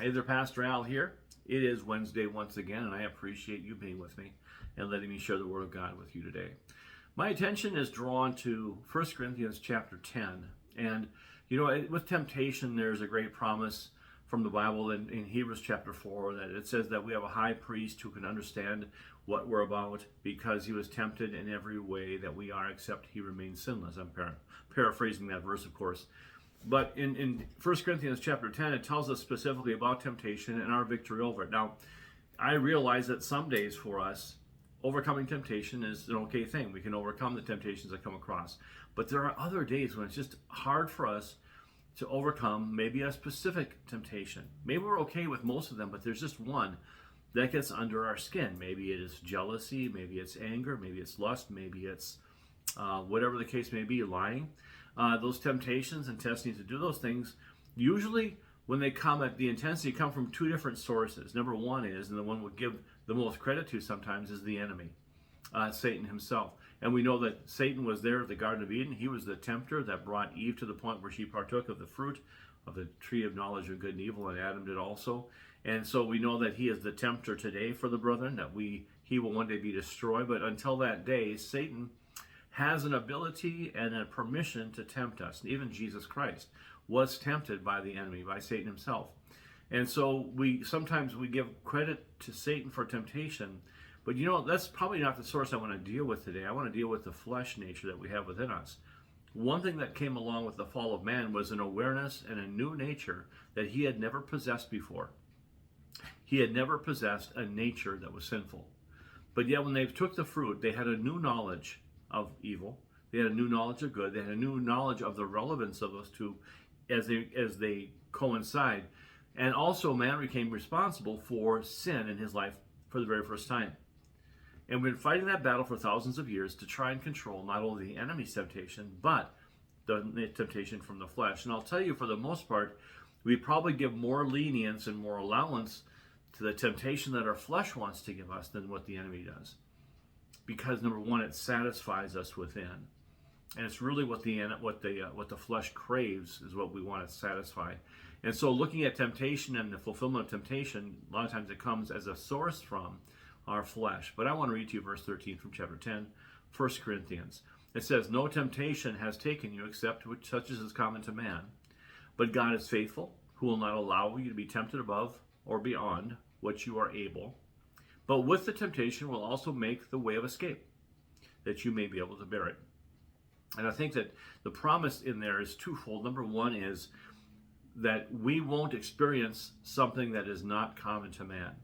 Hey there, Pastor Al here. It is Wednesday once again, and I appreciate you being with me and letting me share the Word of God with you today. My attention is drawn to 1 Corinthians chapter 10. And, with temptation, there's a great promise from the Bible in Hebrews chapter 4 that it says that we have a high priest who can understand what we're about because he was tempted in every way that we are, except he remains sinless. I'm paraphrasing that verse, of course. But in 1 Corinthians chapter 10, it tells us specifically about temptation and our victory over it. Now, I realize that some days for us, overcoming temptation is an okay thing. We can overcome the temptations that come across. But there are other days when it's just hard for us to overcome maybe a specific temptation. Maybe we're okay with most of them, but there's just one that gets under our skin. Maybe it is jealousy, maybe it's anger, maybe it's lust, maybe it's whatever the case may be, lying. Those temptations and testings to do those things, usually when they come at the intensity, come from two different sources. Number one is, and the one we'll give the most credit to sometimes, is the enemy, Satan himself. And we know that Satan was there at the Garden of Eden. He was the tempter that brought Eve to the point where she partook of the fruit of the tree of knowledge of good and evil, and Adam did also. And so we know that he is the tempter today for the brethren, that he will one day be destroyed. But until that day, Satan has an ability and a permission to tempt us. And even Jesus Christ was tempted by the enemy, by Satan himself. And so sometimes we give credit to Satan for temptation, but that's probably not the source I want to deal with today. I want to deal with the flesh nature that we have within us. One thing that came along with the fall of man was an awareness and a new nature that he had never possessed before. He had never possessed a nature that was sinful. But yet when they took the fruit, they had a new knowledge of evil. They had a new knowledge of good. They had a new knowledge of the relevance of those two as they coincide. And also man became responsible for sin in his life for the very first time. And we've been fighting that battle for thousands of years to try and control not only the enemy's temptation, but the temptation from the flesh. And I'll tell you, for the most part, we probably give more lenience and more allowance to the temptation that our flesh wants to give us than what the enemy does. Because number one, it satisfies us within, and it's really what the flesh craves is what we want to satisfy. And so, looking at temptation and the fulfillment of temptation, a lot of times it comes as a source from our flesh. But I want to read to you verse 13 from chapter 10, 1 Corinthians. It says, "No temptation has taken you except which such as is common to man. But God is faithful, who will not allow you to be tempted above or beyond what you are able. But with the temptation will also make the way of escape, that you may be able to bear it." And I think that the promise in there is twofold. Number one is that we won't experience something that is not common to man.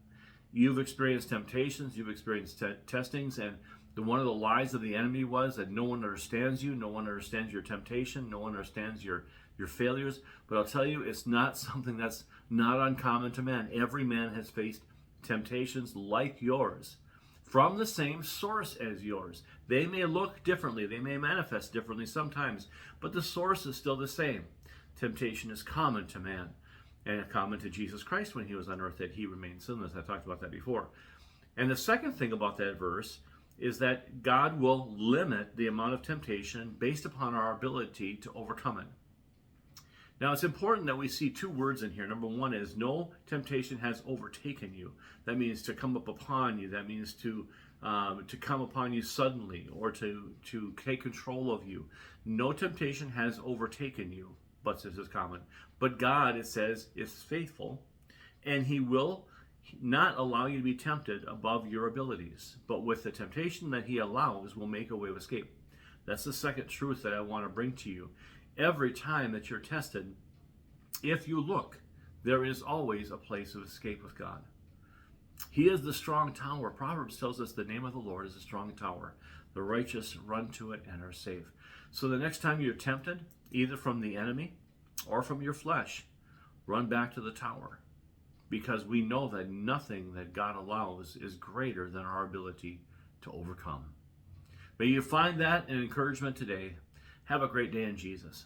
You've experienced temptations, you've experienced testings, and one of the lies of the enemy was that no one understands you, no one understands your temptation, no one understands your failures. But I'll tell you, it's not something that's not uncommon to man. Every man has faced temptations like yours from the same source as yours. They may look differently, they may manifest differently sometimes, but the source is still the same. Temptation is common to man, and common to Jesus Christ when he was on earth, that he remained sinless. I talked about that before. And the second thing about that verse is that God will limit the amount of temptation based upon our ability to overcome it. Now, it's important that we see two words in here. Number one is, no temptation has overtaken you. That means to come up upon you. That means to come upon you suddenly, or to take control of you. No temptation has overtaken you, but this is common. But God, it says, is faithful, and he will not allow you to be tempted above your abilities. But with the temptation that he allows, will make a way of escape. That's the second truth that I want to bring to you. Every time that you're tested, if you look, there is always a place of escape with God. He is the strong tower. Proverbs tells us the name of the Lord is a strong tower. The righteous run to it and are safe. So the next time you're tempted, either from the enemy or from your flesh, run back to the tower. Because we know that nothing that God allows is greater than our ability to overcome. May you find that an encouragement today. Have a great day in Jesus.